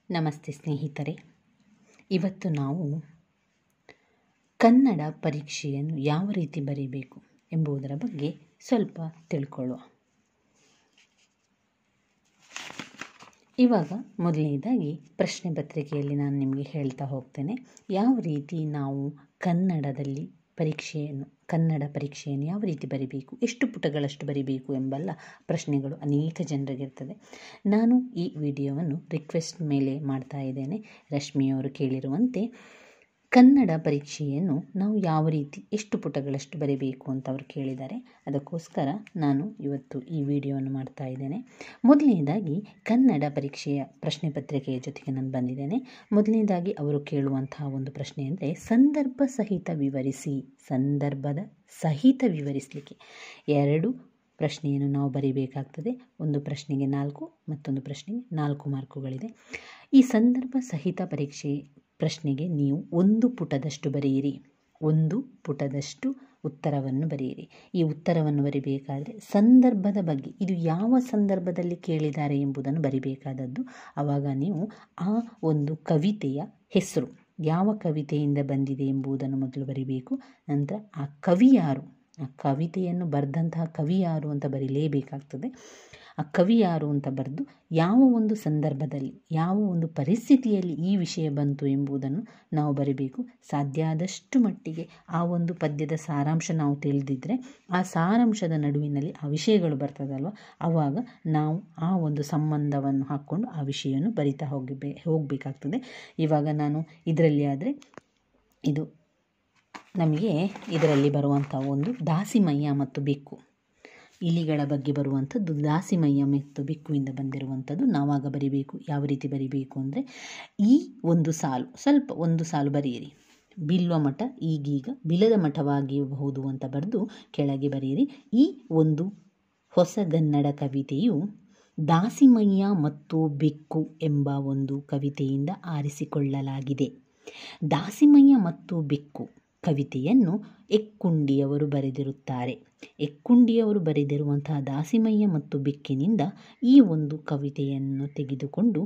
ನಮಸ್ತೆ ಸ್ನೇಹಿತರೆ, ಇವತ್ತು ನಾವು ಕನ್ನಡ ಪರೀಕ್ಷೆಯನ್ನು ಯಾವ ರೀತಿ ಬರೀಬೇಕು ಎಂಬುದರ ಬಗ್ಗೆ ಸ್ವಲ್ಪ ತಿಳ್ಕೊಳ್ಳುವ. ಇವಾಗ ಮೊದಲನೇದಾಗಿ ಪ್ರಶ್ನೆ ಪತ್ರಿಕೆಯಲ್ಲಿ ನಾನು ನಿಮಗೆ ಹೇಳ್ತಾ ಹೋಗ್ತೇನೆ ಯಾವ ರೀತಿ ನಾವು ಕನ್ನಡ ಪರೀಕ್ಷೆಯನ್ನು ಯಾವ ರೀತಿ ಬರೀಬೇಕು, ಎಷ್ಟು ಪುಟಗಳಷ್ಟು ಬರೀಬೇಕು ಎಂಬೆಲ್ಲ ಪ್ರಶ್ನೆಗಳು ಅನೇಕ ಜನರಿಗಿರ್ತದೆ. ನಾನು ಈ ವಿಡಿಯೋವನ್ನು ರಿಕ್ವೆಸ್ಟ್ ಮೇಲೆ ಮಾಡ್ತಾ ಇದ್ದೇನೆ. ರಶ್ಮಿಯವರು ಕೇಳಿರುವಂತೆ ಕನ್ನಡ ಪರೀಕ್ಷೆಯನ್ನು ನಾವು ಯಾವ ರೀತಿ ಎಷ್ಟು ಪುಟಗಳಷ್ಟು ಬರೀಬೇಕು ಅಂತ ಅವರು ಕೇಳಿದ್ದಾರೆ. ಅದಕ್ಕೋಸ್ಕರ ನಾನು ಇವತ್ತು ಈ ವಿಡಿಯೋವನ್ನು ಮಾಡ್ತಾ ಇದ್ದೇನೆ. ಮೊದಲನೇದಾಗಿ ಕನ್ನಡ ಪರೀಕ್ಷೆಯ ಪ್ರಶ್ನೆ ಪತ್ರಿಕೆಯ ಜೊತೆಗೆ ನಾನು ಬಂದಿದ್ದೇನೆ. ಮೊದಲನೇದಾಗಿ ಅವರು ಕೇಳುವಂತಹ ಒಂದು ಪ್ರಶ್ನೆ ಅಂದರೆ ಸಂದರ್ಭದ ಸಹಿತ ವಿವರಿಸಲಿಕ್ಕೆ 2 ಪ್ರಶ್ನೆಯನ್ನು ನಾವು ಬರೀಬೇಕಾಗ್ತದೆ. ಒಂದು ಪ್ರಶ್ನೆಗೆ 4, ಮತ್ತೊಂದು ಪ್ರಶ್ನೆಗೆ 4 ಮಾರ್ಕುಗಳಿದೆ. ಈ ಸಂದರ್ಭ ಸಹಿತ ಪ್ರಶ್ನೆಗೆ ನೀವು 1 ಪುಟದಷ್ಟು ಬರೆಯಿರಿ. 1 ಪುಟದಷ್ಟು ಉತ್ತರವನ್ನು ಬರೆಯಿರಿ. ಈ ಉತ್ತರವನ್ನು ಬರಿಬೇಕಾದರೆ ಸಂದರ್ಭದ ಬಗ್ಗೆ, ಇದು ಯಾವ ಸಂದರ್ಭದಲ್ಲಿ ಕೇಳಿದ್ದಾರೆ ಎಂಬುದನ್ನು ಬರಿಬೇಕಾದದ್ದು. ಆವಾಗ ನೀವು ಆ ಒಂದು ಕವಿತೆಯ ಹೆಸರು ಯಾವ ಕವಿತೆಯಿಂದ ಬಂದಿದೆ ಎಂಬುದನ್ನು ಮೊದಲು ಬರಿಬೇಕು. ನಂತರ ಆ ಕವಿ ಯಾರು, ಆ ಕವಿತೆಯನ್ನು ಬರೆದಂತಹ ಕವಿ ಯಾರು ಅಂತ ಬರೀಲೇಬೇಕಾಗ್ತದೆ. ಆ ಕವಿ ಯಾರು ಅಂತ ಬರೆದು ಯಾವ ಒಂದು ಸಂದರ್ಭದಲ್ಲಿ ಯಾವ ಒಂದು ಪರಿಸ್ಥಿತಿಯಲ್ಲಿ ಈ ವಿಷಯ ಬಂತು ಎಂಬುದನ್ನು ನಾವು ಬರಿಬೇಕು. ಸಾಧ್ಯ ಆದಷ್ಟು ಮಟ್ಟಿಗೆ ಆ ಒಂದು ಪದ್ಯದ ಸಾರಾಂಶ ನಾವು ತಿಳಿದಿದ್ದರೆ ಆ ಸಾರಾಂಶದ ನಡುವಿನಲ್ಲಿ ಆ ವಿಷಯಗಳು ಬರ್ತದಲ್ವ, ಆವಾಗ ನಾವು ಆ ಒಂದು ಸಂಬಂಧವನ್ನು ಹಾಕ್ಕೊಂಡು ಆ ವಿಷಯವನ್ನು ಬರಿತಾ ಹೋಗಬೇಕಾಗ್ತದೆ. ಇವಾಗ ನಾನು ಇದರಲ್ಲಿ ಆದರೆ ಇದು ನಮಗೆ ಇದರಲ್ಲಿ ಬರುವಂಥ ಒಂದು ದಾಸಿಮಯ್ಯ ಮತ್ತು ಬೆಕ್ಕು, ಇಲಿಗಳ ಬಗ್ಗೆ ಬರುವಂಥದ್ದು ದಾಸಿಮಯ್ಯ ಮತ್ತು ಬೆಕ್ಕುವಿಂದ ಬಂದಿರುವಂಥದ್ದು. ನಾವಾಗ ಬರಿಬೇಕು. ಯಾವ ರೀತಿ ಬರಿಬೇಕು ಅಂದರೆ ಈ ಒಂದು ಸಾಲು ಒಂದು ಸಾಲು ಬರೆಯಿರಿ. ಬಿಲ್ವ ಮಠ ಈಗೀಗ ಬಿಲದ ಮಠವಾಗಿರಬಹುದು ಅಂತ ಬರೆದು ಕೆಳಗೆ ಬರೆಯಿರಿ. ಈ ಒಂದು ಹೊಸಗನ್ನಡ ಕವಿತೆಯು ದಾಸಿಮಯ್ಯ ಮತ್ತು ಬೆಕ್ಕು ಎಂಬ ಒಂದು ಕವಿತೆಯಿಂದ ಆರಿಸಿಕೊಳ್ಳಲಾಗಿದೆ. ದಾಸಿಮಯ್ಯ ಮತ್ತು ಬೆಕ್ಕು ಕವಿತೆಯನ್ನು ಎಕ್ಕುಂಡಿಯವರು ಬರೆದಿರುತ್ತಾರೆ. ಎಕ್ಕುಂಡಿಯವರು ಬರೆದಿರುವಂತಹ ದಾಸಿಮಯ್ಯ ಮತ್ತು ಬೆಕ್ಕಿನಿಂದ ಈ ಒಂದು ಕವಿತೆಯನ್ನು ತೆಗೆದುಕೊಂಡು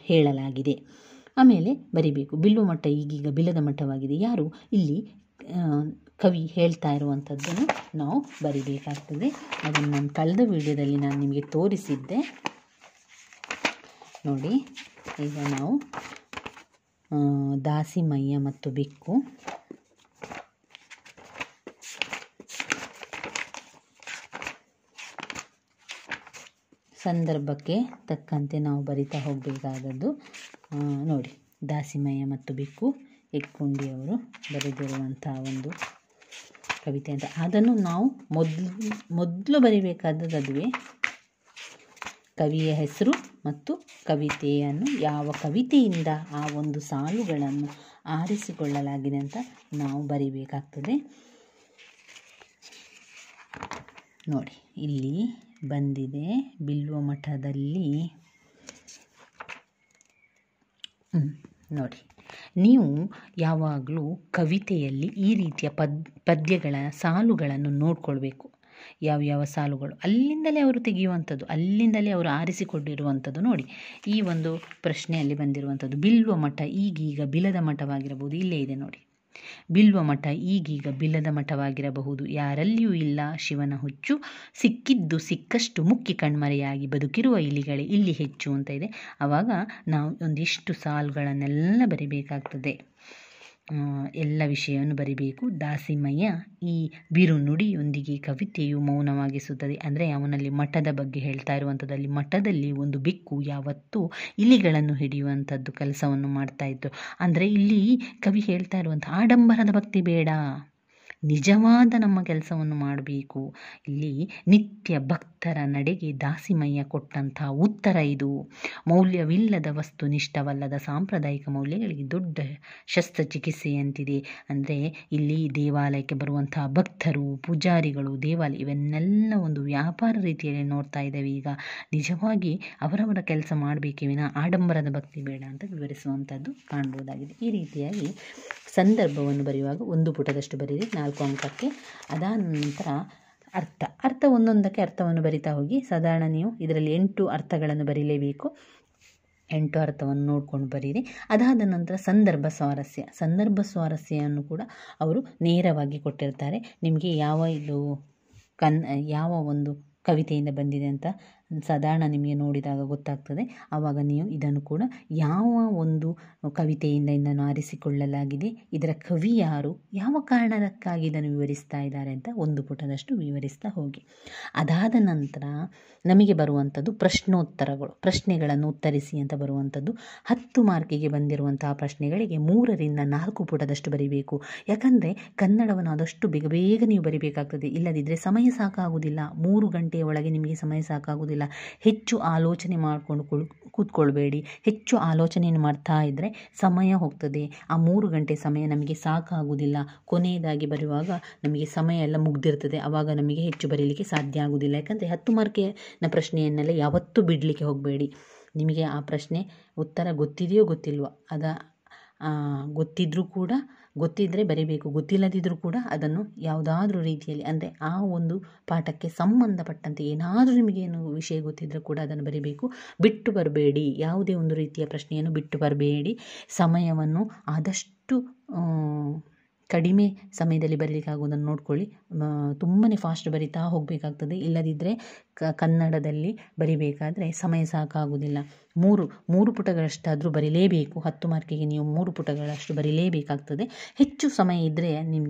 ಹೇಳಲಾಗಿದೆ. ಆಮೇಲೆ ಬರಿಬೇಕು. ಬಿಲ್ವ ಮಠ ಈಗೀಗ ಬಿಲದ ಮಠವಾಗಿದೆ. ಯಾರು ಇಲ್ಲಿ ಕವಿ ಹೇಳ್ತಾ ಇರುವಂಥದ್ದನ್ನು ನಾವು ಬರಿಬೇಕಾಗ್ತದೆ. ಅದನ್ನು ನಾನು ಕಳೆದ ವಿಡಿಯೋದಲ್ಲಿ ನಾನು ನಿಮಗೆ ತೋರಿಸಿದ್ದೆ ನೋಡಿ. ಈಗ ನಾವು ದಾಸಿಮಯ್ಯ ಮತ್ತು ಬೆಕ್ಕು ಸಂದರ್ಭಕ್ಕೆ ತಕ್ಕಂತೆ ನಾವು ಬರಿತಾ ಹೋಗಬೇಕಾದದ್ದು. ನೋಡಿ, ದಾಸಿಮಯ್ಯ ಮತ್ತು ಬೆಕ್ಕು ಎಕ್ಕುಂಡಿಯವರು ಬರೆದಿರುವಂಥ ಒಂದು ಕವಿತೆ ಅಂತ. ಅದನ್ನು ನಾವು ಮೊದಲು ಬರಿಬೇಕಾದದ್ದು ಅದುವೇ ಕವಿಯ ಹೆಸರು ಮತ್ತು ಕವಿತೆಯನ್ನು ಯಾವ ಕವಿತೆಯಿಂದ ಆ ಒಂದು ಸಾಲುಗಳನ್ನು ಆರಿಸಿಕೊಳ್ಳಲಾಗಿದೆ ಅಂತ ನಾವು ಬರಿಬೇಕಾಗ್ತದೆ. ನೋಡಿ, ಇಲ್ಲಿ ಬಂದಿದೆ ಬಿಲ್ವ ಮಠದಲ್ಲಿ. ನೋಡಿ, ನೀವು ಯಾವಾಗಲೂ ಕವಿತೆಯಲ್ಲಿ ಈ ರೀತಿಯ ಪದ್ಯಗಳ ಸಾಲುಗಳನ್ನು ನೋಡ್ಕೊಳ್ಬೇಕು. ಯಾವ ಸಾಲುಗಳು ಅಲ್ಲಿಂದಲೇ ಅವರು ತೆಗೆಯುವಂಥದ್ದು, ಅಲ್ಲಿಂದಲೇ ಅವರು ಆರಿಸಿಕೊಂಡಿರುವಂಥದ್ದು. ನೋಡಿ, ಈ ಒಂದು ಪ್ರಶ್ನೆಯಲ್ಲಿ ಬಂದಿರುವಂಥದ್ದು ಬಿಲ್ವ ಮಠ ಈಗೀಗ ಬಿಲದ ಮಠವಾಗಿರಬಹುದು. ಇಲ್ಲೇ ಇದೆ ನೋಡಿ, ಬಿಲ್ವ ಮಠ ಈಗೀಗ ಬಿಲದ ಮಠವಾಗಿರಬಹುದು. ಯಾರಲ್ಲಿಯೂ ಇಲ್ಲ ಶಿವನ ಹುಚ್ಚು, ಸಿಕ್ಕಿದ್ದು ಸಿಕ್ಕಷ್ಟು ಮುಕ್ಕಿ ಕಣ್ಮರೆಯಾಗಿ ಬದುಕಿರುವ ಇಲಿಗಳೇ ಇಲ್ಲಿ ಹೆಚ್ಚು ಅಂತ ಇದೆ. ಆವಾಗ ನಾವು ಒಂದಿಷ್ಟು ಸಾಲುಗಳನ್ನೆಲ್ಲ ಬರಿಬೇಕಾಗ್ತದೆ. ಎಲ್ಲ ವಿಷಯವನ್ನು ಬರಿಬೇಕು. ದಾಸಿಮಯ್ಯ ಈ ಬಿರುನುಡಿಯೊಂದಿಗೆ ಕವಿತೆಯು ಮೌನವಾಗಿಸುತ್ತದೆ. ಅಂದರೆ ಅವನಲ್ಲಿ ಮಠದ ಬಗ್ಗೆ ಹೇಳ್ತಾ ಇರುವಂಥದ್ದು. ಅಲ್ಲಿ ಮಠದಲ್ಲಿ ಒಂದು ಬೆಕ್ಕು ಯಾವತ್ತೂ ಇಲಿಗಳನ್ನು ಹಿಡಿಯುವಂಥದ್ದು ಕೆಲಸವನ್ನು ಮಾಡ್ತಾ ಇತ್ತು. ಅಂದರೆ ಇಲ್ಲಿ ಕವಿ ಹೇಳ್ತಾ ಇರುವಂಥ ಆಡಂಬರದ ಭಕ್ತಿ ಬೇಡ, ನಿಜವಾದ ನಮ್ಮ ಕೆಲಸವನ್ನು ಮಾಡಬೇಕು. ಇಲ್ಲಿ ನಿತ್ಯ ಭಕ್ತರ ನಡೆಗೆ ದಾಸಿಮಯ್ಯ ಕೊಟ್ಟಂಥ ಉತ್ತರ ಇದು. ಮೌಲ್ಯವಿಲ್ಲದ ವಸ್ತುನಿಷ್ಠವಲ್ಲದ ಸಾಂಪ್ರದಾಯಿಕ ಮೌಲ್ಯಗಳಿಗೆ ದೊಡ್ಡ ಶಸ್ತ್ರಚಿಕಿತ್ಸೆಯಂತಿದೆ. ಅಂದರೆ ಇಲ್ಲಿ ದೇವಾಲಯಕ್ಕೆ ಬರುವಂತಹ ಭಕ್ತರು, ಪೂಜಾರಿಗಳು, ದೇವಾಲಯ ಇವನ್ನೆಲ್ಲ ಒಂದು ವ್ಯಾಪಾರ ರೀತಿಯಲ್ಲಿ ನೋಡ್ತಾ ಇದ್ದೇವೆ. ಈಗ ನಿಜವಾಗಿ ಅವರವರ ಕೆಲಸ ಮಾಡಬೇಕೇ ವಿನ ಆಡಂಬರದ ಭಕ್ತಿ ಬೇಡ ಅಂತ ವಿವರಿಸುವಂಥದ್ದು ಕಾಣ್ಬೋದಾಗಿದೆ. ಈ ರೀತಿಯಾಗಿ ಸಂದರ್ಭವನ್ನು ಬರೆಯುವಾಗ 1 ಪುಟದಷ್ಟು ಬರೀರಿ, 4 ಅಂಕಕ್ಕೆ. ಅದಾದ ನಂತರ ಅರ್ಥ ಒಂದೊಂದಕ್ಕೆ ಅರ್ಥವನ್ನು ಬರಿತಾ ಹೋಗಿ. ಸಾಧಾರಣ ನೀವು ಇದರಲ್ಲಿ 8 ಅರ್ಥಗಳನ್ನು ಬರೀಲೇಬೇಕು. 8 ಅರ್ಥವನ್ನು ನೋಡ್ಕೊಂಡು ಬರೀರಿ. ಅದಾದ ನಂತರ ಸಂದರ್ಭ ಸ್ವಾರಸ್ಯವನ್ನು ಕೂಡ ಅವರು ನೇರವಾಗಿ ಕೊಟ್ಟಿರ್ತಾರೆ. ನಿಮಗೆ ಯಾವ ಒಂದು ಕವಿತೆಯಿಂದ ಬಂದಿದೆ ಅಂತ ಸಾಧಾರಣ ನಿಮಗೆ ನೋಡಿದಾಗ ಗೊತ್ತಾಗ್ತದೆ. ಆವಾಗ ನೀವು ಇದನ್ನು ಕೂಡ ಯಾವ ಒಂದು ಕವಿತೆಯಿಂದ ಇದನ್ನು ಆರಿಸಿಕೊಳ್ಳಲಾಗಿದೆ, ಇದರ ಕವಿ ಯಾರು, ಯಾವ ಕಾರಣಕ್ಕಾಗಿ ಇದನ್ನು ವಿವರಿಸ್ತಾ ಇದ್ದಾರೆ ಅಂತ ಒಂದು ಪುಟದಷ್ಟು ವಿವರಿಸ್ತಾ ಹೋಗಿ. ಅದಾದ ನಂತರ ನಮಗೆ ಬರುವಂಥದ್ದು ಪ್ರಶ್ನೋತ್ತರಗಳು, ಪ್ರಶ್ನೆಗಳನ್ನು ಉತ್ತರಿಸಿ ಅಂತ ಬರುವಂಥದ್ದು. 10 ಮಾರ್ಕಿಗೆ ಬಂದಿರುವಂತಹ ಪ್ರಶ್ನೆಗಳಿಗೆ 3ರಿಂದ 4 ಪುಟದಷ್ಟು ಬರೀಬೇಕು. ಯಾಕಂದರೆ ಕನ್ನಡವನ್ನು ಆದಷ್ಟು ಬೇಗ ನೀವು ಬರಿಬೇಕಾಗ್ತದೆ. ಇಲ್ಲದಿದ್ದರೆ ಸಮಯ ಸಾಕಾಗುವುದಿಲ್ಲ. 3 ಗಂಟೆಯ ಒಳಗೆ ನಿಮಗೆ ಸಮಯ ಸಾಕಾಗುವುದಿಲ್ಲ. ಹೆಚ್ಚು ಆಲೋಚನೆ ಮಾಡಿಕೊಂಡು ಕೂತ್ಕೊಳ್ಬೇಡಿ. ಹೆಚ್ಚು ಆಲೋಚನೆಯನ್ನು ಮಾಡ್ತಾ ಇದ್ದರೆ ಸಮಯ ಹೋಗ್ತದೆ. ಆ 3 ಗಂಟೆ ಸಮಯ ನಮಗೆ ಸಾಕಾಗುವುದಿಲ್ಲ. ಕೊನೆಯದಾಗಿ ಬರುವಾಗ ನಮಗೆ ಸಮಯ ಎಲ್ಲ ಮುಗ್ದಿರ್ತದೆ. ಆವಾಗ ನಮಗೆ ಹೆಚ್ಚು ಬರೀಲಿಕ್ಕೆ ಸಾಧ್ಯ ಆಗುವುದಿಲ್ಲ. ಯಾಕಂದರೆ 10 ಮಾರ್ಕಿನ ಪ್ರಶ್ನೆಯನ್ನೆಲ್ಲ ಯಾವತ್ತೂ ಬಿಡಲಿಕ್ಕೆ ಹೋಗಬೇಡಿ. ನಿಮಗೆ ಆ ಪ್ರಶ್ನೆ ಉತ್ತರ ಗೊತ್ತಿದೆಯೋ ಗೊತ್ತಿಲ್ವೋ, ಗೊತ್ತಿದ್ದರೆ ಬರೀಬೇಕು. ಗೊತ್ತಿಲ್ಲದಿದ್ದರೂ ಕೂಡ ಅದನ್ನು ಯಾವುದಾದ್ರೂ ರೀತಿಯಲ್ಲಿ, ಅಂದರೆ ಆ ಒಂದು ಪಾಠಕ್ಕೆ ಸಂಬಂಧಪಟ್ಟಂತೆ ಏನಾದರೂ ನಿಮಗೇನು ವಿಷಯ ಗೊತ್ತಿದ್ದರೂ ಕೂಡ ಅದನ್ನು ಬರೀಬೇಕು. ಬಿಟ್ಟು ಬರಬೇಡಿ. ಯಾವುದೇ ಒಂದು ರೀತಿಯ ಪ್ರಶ್ನೆಯನ್ನು ಬಿಟ್ಟು ಬರಬೇಡಿ. ಸಮಯವನ್ನು ಆದಷ್ಟು ಕಡಿಮೆ ಸಮಯದಲ್ಲಿ ಬರೀಲಿಕ್ಕಾಗುವುದನ್ನು ನೋಡ್ಕೊಳ್ಳಿ. ತುಂಬಾ ಫಾಸ್ಟ್ ಬರಿತಾ ಹೋಗಬೇಕಾಗ್ತದೆ. ಇಲ್ಲದಿದ್ದರೆ ಕನ್ನಡದಲ್ಲಿ ಬರಿಬೇಕಾದ್ರೆ ಸಮಯ ಸಾಕಾಗುವುದಿಲ್ಲ. 3 ಪುಟಗಳಷ್ಟಾದರೂ ಬರೀಲೇಬೇಕು. 10 ಮಾರ್ಕಿಗೆ ನೀವು 3 ಪುಟಗಳಷ್ಟು ಬರೀಲೇಬೇಕಾಗ್ತದೆ. ಹೆಚ್ಚು ಸಮಯ ಇದ್ದರೆ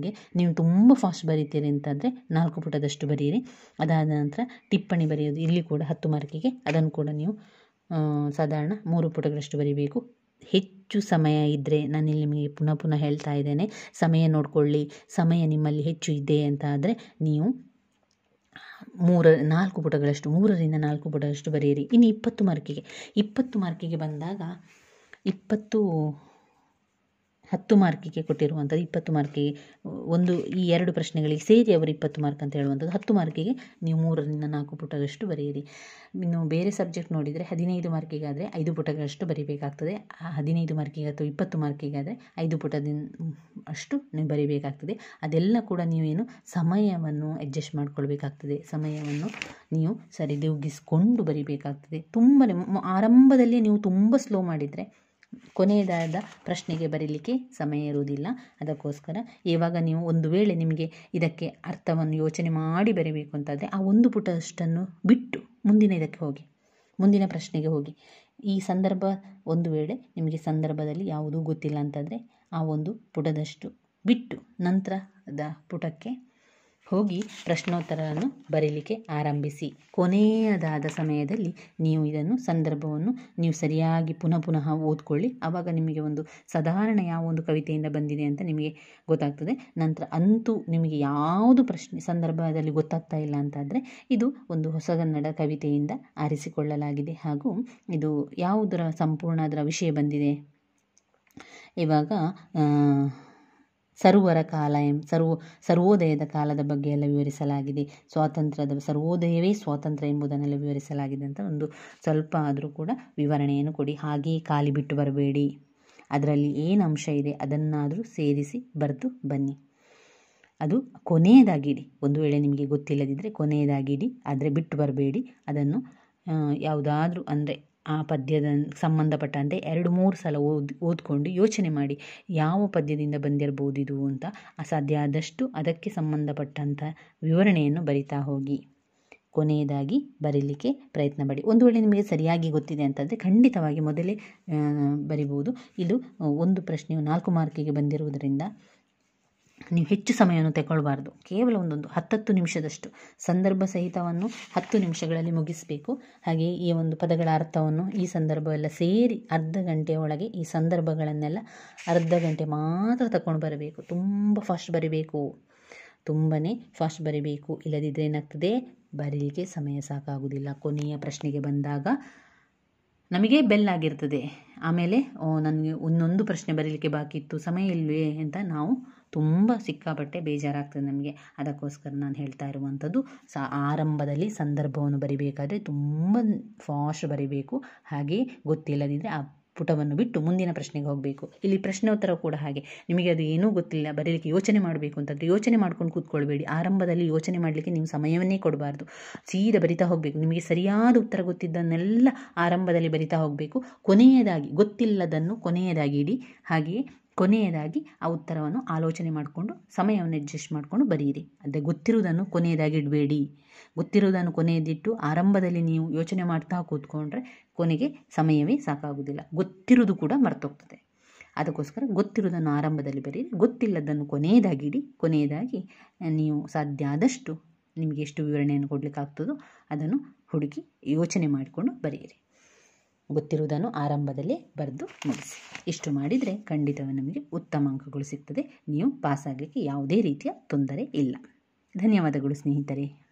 ನೀವು ತುಂಬ ಫಾಸ್ಟ್ ಬರೀತೀರಿ ಅಂತಂದರೆ 4 ಪುಟದಷ್ಟು ಬರೀರಿ. ಅದಾದ ನಂತರ ಟಿಪ್ಪಣಿ ಬರೆಯೋದು, ಇಲ್ಲಿ ಕೂಡ 10 ಮಾರ್ಕಿಗೆ ಅದನ್ನು ಕೂಡ ನೀವು ಸಾಧಾರಣ 3 ಪುಟಗಳಷ್ಟು ಬರೀಬೇಕು. ಹೆಚ್ಚು ಸಮಯ ಇದ್ದರೆ, ನಾನಿಲ್ಲಿ ನಿಮಗೆ ಪುನಃ ಹೇಳ್ತಾ ಇದ್ದೇನೆ, ಸಮಯ ನೋಡಿಕೊಳ್ಳಿ. ಸಮಯ ನಿಮ್ಮಲ್ಲಿ ಹೆಚ್ಚು ಇದೆ ಅಂತ ಆದರೆ ನೀವು 4 ಪುಟಗಳಷ್ಟು, 3ರಿಂದ 4 ಪುಟಗಳಷ್ಟು ಬರೆಯಿರಿ. ಇನ್ನು 20 ಮಾರ್ಕಿಗೆ ಬಂದಾಗ 10 ಮಾರ್ಕಿಗೆ ಕೊಟ್ಟಿರುವಂಥದ್ದು 20 ಮಾರ್ಕಿಗೆ ಈ 2 ಪ್ರಶ್ನೆಗಳಿಗೆ ಸೇರಿ ಅವರು 20 ಮಾರ್ಕ್ ಅಂತ ಹೇಳುವಂಥದ್ದು. 10 ಮಾರ್ಕಿಗೆ ನೀವು 3ರಿಂದ 4 ಪುಟದಷ್ಟು ಬರೆಯಿರಿ. ಇನ್ನು ಬೇರೆ ಸಬ್ಜೆಕ್ಟ್ ನೋಡಿದರೆ 15 ಮಾರ್ಕಿಗಾದರೆ 5 ಪುಟಗಳಷ್ಟು ಬರೀಬೇಕಾಗ್ತದೆ. 15 ಮಾರ್ಕಿಗೆ ಅಥವಾ 20 ಮಾರ್ಕಿಗಾದರೆ 5 ಅಷ್ಟು ನೀವು ಬರೀಬೇಕಾಗ್ತದೆ. ಅದೆಲ್ಲ ಕೂಡ ನೀವೇನು ಸಮಯವನ್ನು ಅಡ್ಜಸ್ಟ್ ಮಾಡ್ಕೊಳ್ಬೇಕಾಗ್ತದೆ. ಸಮಯವನ್ನು ನೀವು ಸರಿದೂಗಿಸ್ಕೊಂಡು ಬರೀಬೇಕಾಗ್ತದೆ. ಆರಂಭದಲ್ಲಿ ನೀವು ತುಂಬ ಸ್ಲೋ ಮಾಡಿದರೆ ಕೊನೆಯದಾದ ಪ್ರಶ್ನೆಗೆ ಬರೀಲಿಕ್ಕೆ ಸಮಯ ಇರುವುದಿಲ್ಲ. ಅದಕ್ಕೋಸ್ಕರ ಇವಾಗ ನೀವು ಒಂದು ವೇಳೆ ನಿಮಗೆ ಇದಕ್ಕೆ ಅರ್ಥವನ್ನು ಯೋಚನೆ ಮಾಡಿ ಬರೀಬೇಕು ಅಂತಾದರೆ ಆ 1 ಪುಟದಷ್ಟನ್ನು ಬಿಟ್ಟು ಮುಂದಿನ ಪ್ರಶ್ನೆಗೆ ಹೋಗಿ. ಈ ಸಂದರ್ಭ ಒಂದು ವೇಳೆ ನಿಮಗೆ ಸಂದರ್ಭದಲ್ಲಿ ಯಾವುದೂ ಗೊತ್ತಿಲ್ಲ ಅಂತಂದರೆ ಆ 1 ಪುಟದಷ್ಟು ಬಿಟ್ಟು ನಂತರದ ಪುಟಕ್ಕೆ ಹೋಗಿ ಪ್ರಶ್ನೋತ್ತರವನ್ನು ಬರೀಲಿಕ್ಕೆ ಆರಂಭಿಸಿ. ಕೊನೆಯದಾದ ಸಮಯದಲ್ಲಿ ನೀವು ಇದನ್ನು ಸಂದರ್ಭವನ್ನು ನೀವು ಸರಿಯಾಗಿ ಪುನಃ ಓದ್ಕೊಳ್ಳಿ. ಆವಾಗ ನಿಮಗೆ ಒಂದು ಸಾಧಾರಣ ಯಾವ ಒಂದು ಕವಿತೆಯಿಂದ ಬಂದಿದೆ ಅಂತ ನಿಮಗೆ ಗೊತ್ತಾಗ್ತದೆ. ನಂತರ ಅಂತೂ ನಿಮಗೆ ಯಾವುದು ಪ್ರಶ್ನೆ ಸಂದರ್ಭದಲ್ಲಿ ಗೊತ್ತಾಗ್ತಾ ಇಲ್ಲ ಅಂತಾದರೆ ಇದು ಒಂದು ಹೊಸಗನ್ನಡ ಕವಿತೆಯಿಂದ ಆರಿಸಿಕೊಳ್ಳಲಾಗಿದೆ. ಹಾಗೂ ಇದು ಯಾವುದರ ಸಂಪೂರ್ಣ ಅದರ ವಿಷಯ ಬಂದಿದೆ ಇವಾಗ ಸರ್ವೋದಯದ ಕಾಲದ ಬಗ್ಗೆ ಎಲ್ಲ ವಿವರಿಸಲಾಗಿದೆ. ಸರ್ವೋದಯವೇ ಸ್ವಾತಂತ್ರ್ಯ ಎಂಬುದನ್ನೆಲ್ಲ ವಿವರಿಸಲಾಗಿದೆ ಅಂತ ಒಂದು ಸ್ವಲ್ಪ ಆದರೂ ಕೂಡ ವಿವರಣೆಯನ್ನು ಕೊಡಿ. ಹಾಗೆಯೇ ಖಾಲಿ ಬಿಟ್ಟು ಬರಬೇಡಿ. ಅದರಲ್ಲಿ ಏನು ಅಂಶ ಇದೆ ಅದನ್ನಾದರೂ ಸೇರಿಸಿ ಬರೆದು ಬನ್ನಿ. ಅದು ಕೊನೆಯದಾಗಿಡಿ. ಒಂದು ವೇಳೆ ನಿಮಗೆ ಗೊತ್ತಿಲ್ಲದಿದ್ದರೆ ಕೊನೆಯದಾಗಿಡಿ, ಆದರೆ ಬಿಟ್ಟು ಬರಬೇಡಿ. ಅದನ್ನು ಯಾವುದಾದ್ರೂ ಅಂದರೆ ಆ ಪದ್ಯದ ಸಂಬಂಧಪಟ್ಟಂತೆ 2-3 ಸಲ ಓದ್ಕೊಂಡು ಯೋಚನೆ ಮಾಡಿ ಯಾವ ಪದ್ಯದಿಂದ ಬಂದಿರಬಹುದು ಇದು ಅಂತ. ಅಸಾಧ್ಯ ಆದಷ್ಟು ಅದಕ್ಕೆ ಸಂಬಂಧಪಟ್ಟಂಥ ವಿವರಣೆಯನ್ನು ಬರಿತಾ ಹೋಗಿ. ಕೊನೆಯದಾಗಿ ಬರೀಲಿಕ್ಕೆ ಪ್ರಯತ್ನ ಪಡಿ. ಒಂದು ವೇಳೆ ನಿಮಗೆ ಸರಿಯಾಗಿ ಗೊತ್ತಿದೆ ಅಂತಂದರೆ ಖಂಡಿತವಾಗಿ ಮೊದಲೇ ಬರಿಬೋದು. ಇದು ಒಂದು ಪ್ರಶ್ನೆಯು 4 ಮಾರ್ಕಿಗೆ ಬಂದಿರುವುದರಿಂದ ನೀವು ಹೆಚ್ಚು ಸಮಯವನ್ನು ತಗೊಳ್ಬಾರ್ದು. ಕೇವಲ 10 ನಿಮಿಷದಷ್ಟು ಸಂದರ್ಭ ಸಹಿತವನ್ನು 10 ನಿಮಿಷಗಳಲ್ಲಿ ಮುಗಿಸಬೇಕು. ಹಾಗೆ ಈ ಒಂದು ಪದಗಳ ಅರ್ಥವನ್ನು ಈ ಸಂದರ್ಭವೆಲ್ಲ ಸೇರಿ ಅರ್ಧ ಗಂಟೆಯ ಒಳಗೆ ಈ ಸಂದರ್ಭಗಳನ್ನೆಲ್ಲ ಅರ್ಧ ಗಂಟೆ ಮಾತ್ರ ತಗೊಂಡು ಬರಬೇಕು. ತುಂಬ ಫಾಸ್ಟ್ ಬರೀಬೇಕು. ಇಲ್ಲದಿದ್ದರೆ ಏನಾಗ್ತದೆ, ಬರೀಲಿಕ್ಕೆ ಸಮಯ ಸಾಕಾಗುವುದಿಲ್ಲ. ಕೊನೆಯ ಪ್ರಶ್ನೆಗೆ ಬಂದಾಗ ನಮಗೆ ಬೆಲ್ಲಾಗಿರ್ತದೆ. ಆಮೇಲೆ ನನಗೆ ಇನ್ನೊಂದು ಪ್ರಶ್ನೆ ಬರೀಲಿಕ್ಕೆ ಬಾಕಿ ಇತ್ತು, ಸಮಯ ಇಲ್ವೇ ಅಂತ ನಾವು ತುಂಬ ಸಿಕ್ಕಾಪಟ್ಟೆ ಬೇಜಾರಾಗ್ತದೆ ನಮಗೆ. ಅದಕ್ಕೋಸ್ಕರ ನಾನು ಹೇಳ್ತಾ ಇರುವಂಥದ್ದು ಆರಂಭದಲ್ಲಿ ಸಂದರ್ಭವನ್ನು ಬರಿಬೇಕಾದ್ರೆ ತುಂಬ ಫಾಸ್ಟ್ ಬರಿಬೇಕು. ಹಾಗೆ ಗೊತ್ತಿಲ್ಲದಿದ್ದರೆ ಆ ಪುಟವನ್ನು ಬಿಟ್ಟು ಮುಂದಿನ ಪ್ರಶ್ನೆಗೆ ಹೋಗಬೇಕು. ಇಲ್ಲಿ ಪ್ರಶ್ನೆ ಉತ್ತರ ಕೂಡ ಹಾಗೆ. ನಿಮಗೆ ಅದು ಏನೂ ಗೊತ್ತಿಲ್ಲ, ಬರೀಲಿಕ್ಕೆ ಯೋಚನೆ ಮಾಡಬೇಕು ಅಂತಂದರೆ ಯೋಚನೆ ಮಾಡ್ಕೊಂಡು ಕೂತ್ಕೊಳ್ಬೇಡಿ. ಆರಂಭದಲ್ಲಿ ಯೋಚನೆ ಮಾಡಲಿಕ್ಕೆ ನೀವು ಸಮಯವನ್ನೇ ಕೊಡಬಾರ್ದು. ಸೀದಾ ಬರಿತಾ ಹೋಗಬೇಕು. ನಿಮಗೆ ಸರಿಯಾದ ಉತ್ತರ ಗೊತ್ತಿದ್ದನ್ನೆಲ್ಲ ಆರಂಭದಲ್ಲಿ ಬರಿತಾ ಹೋಗಬೇಕು. ಕೊನೆಯದಾಗಿ ಗೊತ್ತಿಲ್ಲದನ್ನು ಕೊನೆಯದಾಗಿ ಇಡಿ. ಹಾಗೆಯೇ ಕೊನೆಯದಾಗಿ ಆ ಉತ್ತರವನ್ನು ಆಲೋಚನೆ ಮಾಡಿಕೊಂಡು ಸಮಯವನ್ನು ಅಡ್ಜಸ್ಟ್ ಮಾಡಿಕೊಂಡು ಬರೆಯಿರಿ. ಅದೇ ಗೊತ್ತಿರುವುದನ್ನು ಕೊನೆಯದಾಗಿ ಇಡಬೇಡಿ. ಗೊತ್ತಿರುವುದನ್ನು ಕೊನೆಯದಿಟ್ಟು ಆರಂಭದಲ್ಲಿ ನೀವು ಯೋಚನೆ ಮಾಡ್ತಾ ಕೂತ್ಕೊಂಡ್ರೆ ಕೊನೆಗೆ ಸಮಯವೇ ಸಾಕಾಗುವುದಿಲ್ಲ, ಗೊತ್ತಿರುವುದು ಕೂಡ ಮರ್ತೋಗ್ತದೆ. ಅದಕ್ಕೋಸ್ಕರ ಗೊತ್ತಿರುವುದನ್ನು ಆರಂಭದಲ್ಲಿ ಬರೀರಿ, ಗೊತ್ತಿಲ್ಲದನ್ನು ಕೊನೆಯದಾಗಿಡಿ. ಕೊನೆಯದಾಗಿ ನೀವು ಸಾಧ್ಯ ಆದಷ್ಟು ನಿಮಗೆ ಎಷ್ಟು ವಿವರಣೆಯನ್ನು ಕೊಡಲಿಕ್ಕಾಗ್ತದೋ ಅದನ್ನು ಹುಡುಕಿ ಯೋಚನೆ ಮಾಡಿಕೊಂಡು ಬರೆಯಿರಿ. ಗೊತ್ತಿರುವುದನ್ನು ಆರಂಭದಲ್ಲೇ ಬರೆದು ಮುಗಿಸಿ. ಇಷ್ಟು ಮಾಡಿದರೆ ಖಂಡಿತ ನಮಗೆ ಉತ್ತಮ ಅಂಕಗಳು ಸಿಗ್ತದೆ. ನೀವು ಪಾಸಾಗಲಿಕ್ಕೆ ಯಾವುದೇ ರೀತಿಯ ತೊಂದರೆ ಇಲ್ಲ. ಧನ್ಯವಾದಗಳು ಸ್ನೇಹಿತರೆ.